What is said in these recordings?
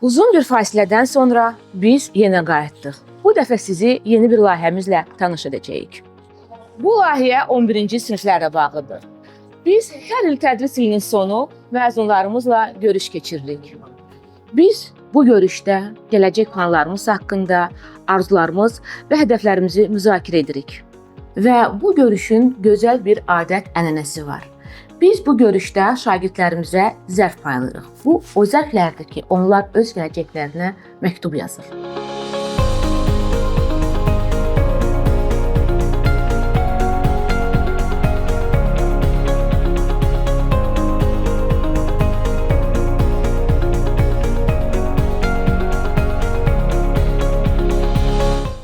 Uzun bir fasilədən sonra biz yenə qayıtdıq. Bu dəfə sizi yeni bir layihəmizlə tanış edəcəyik. Bu layihə 11-ci siniflərlə bağlıdır. Biz hər il tədris ilinin sonu məzunlarımızla görüş keçiririk. Biz bu görüşdə gələcək planlarımız haqqında arzularımız və hədəflərimizi müzakirə edirik. Və bu görüşün gözəl bir adət-ənənəsi var. Biz bu görüşdə şagirdlərimizə zərf paylayırıq. Bu o zərflərdir ki, onlar öz gələcəklərinə məktub yazır.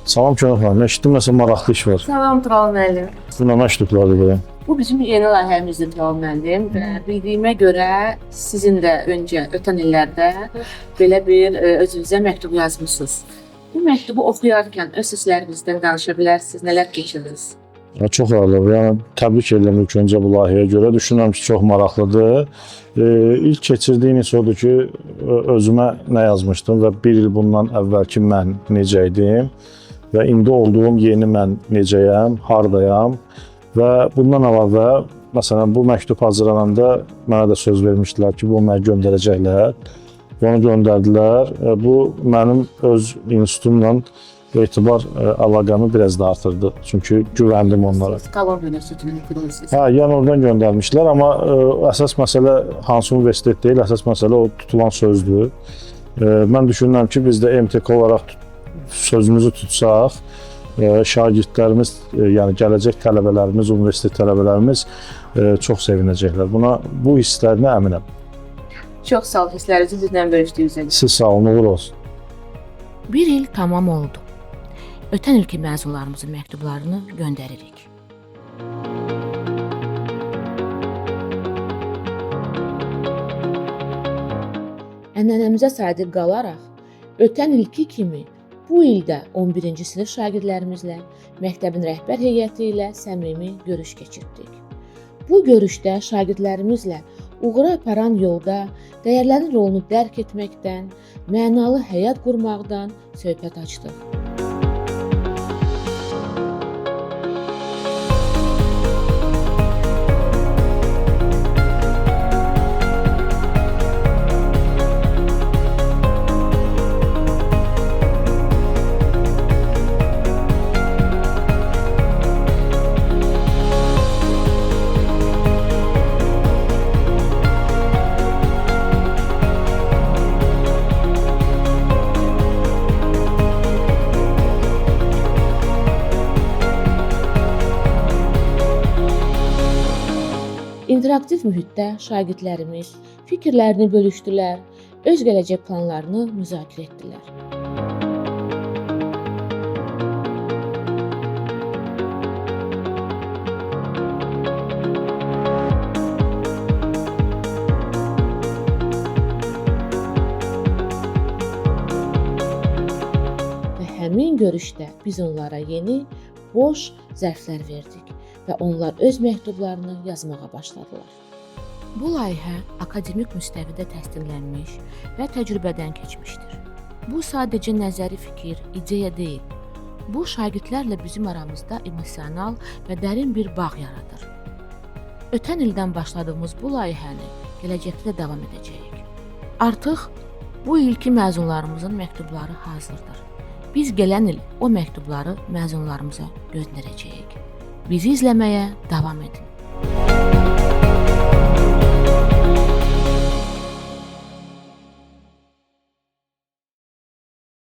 Salam Könül, eşitdim maraqlı iş var. Salam Tural müəllim. Bu nə məktublardır belə? Bu bizim yeni layihəmizdir Tural müəllim və bildiyimə görə sizin də ötən illərdə belə bir özünüzə məktub yazmısınız. Bu məktubu oxuyarkən öz hisslərinizdən danışa bilərsiniz, nələr keçirdiniz? Çox ağırlı. Yəni təbrik edirəm ilk öncə bu layihəyə görə. Düşünürəm ki, çox maraqlıdır. İlk keçirdiyim iş odur ki, özümə nə yazmışdım və bir il bundan əvvəlki mən necə idim və indi olduğum yeni mən necəyəm, hardayam və bundan əlavə, məsələn, bu məktub hazırlananda mənə də söz vermişdilər ki, bunu mənə göndərəcəklər. Onu göndərdilər. Bu mənim öz institutumla etibar əlaqəmi biraz da artırdı. Çünki güvəndim onlara. Kolumbiya Universitetinin kuruluşu. Yəni oradan göndərmişlər, amma əsas məsələ hansı universitet deyil, əsas məsələ o tutulan sözdür. Mən düşünürəm ki, biz də MTK olaraq sözümüzü tutsaq, şagirdlərimiz, yəni gələcək tələbələrimiz, universitet tələbələrimiz çox sevinəcəklər. Bu hisslərinə əminəm. Çox sağ ol, hisslərinizi bizlə bölüşdüyünüzə. Siz sağ olun, uğur olsun. Bir il tamam oldu. Ötən ilki məzunlarımızın məktublarını göndəririk. Ənənəmizə sadiq qalaraq, ötən ilki kimi bu ildə 11-ci sinif şagirdlərimizlə məktəbin rəhbər heyəti ilə səmimi görüş keçirdik. Bu görüşdə şagirdlərimizlə uğura aparan yolda dəyərlərin rolunu dərk etməkdən, mənalı həyat qurmaqdan söhbət açdıq. İnteraktiv mühitdə şagirdlərimiz fikirlərini bölüşdülər, öz gələcək planlarını müzakirə etdilər. Və həmin görüşdə biz onlara yeni, boş zərflər verdik və onlar öz məktublarını yazmağa başladılar. Bu layihə akademik müstəvidə təsdiqlənmiş və təcrübədən keçmişdir. Bu sadəcə nəzəri fikir, ideya deyil. Bu şagirdlərlə bizim aramızda emosional və dərin bir bağ yaradır. Ötən ildən başladığımız bu layihəni gələcəkdə də davam edəcəyik. Artıq bu ilki məzunlarımızın məktubları hazırdır. Biz gələn il o məktubları məzunlarımıza göndərəcəyik. Bizi izləməyə davam edin.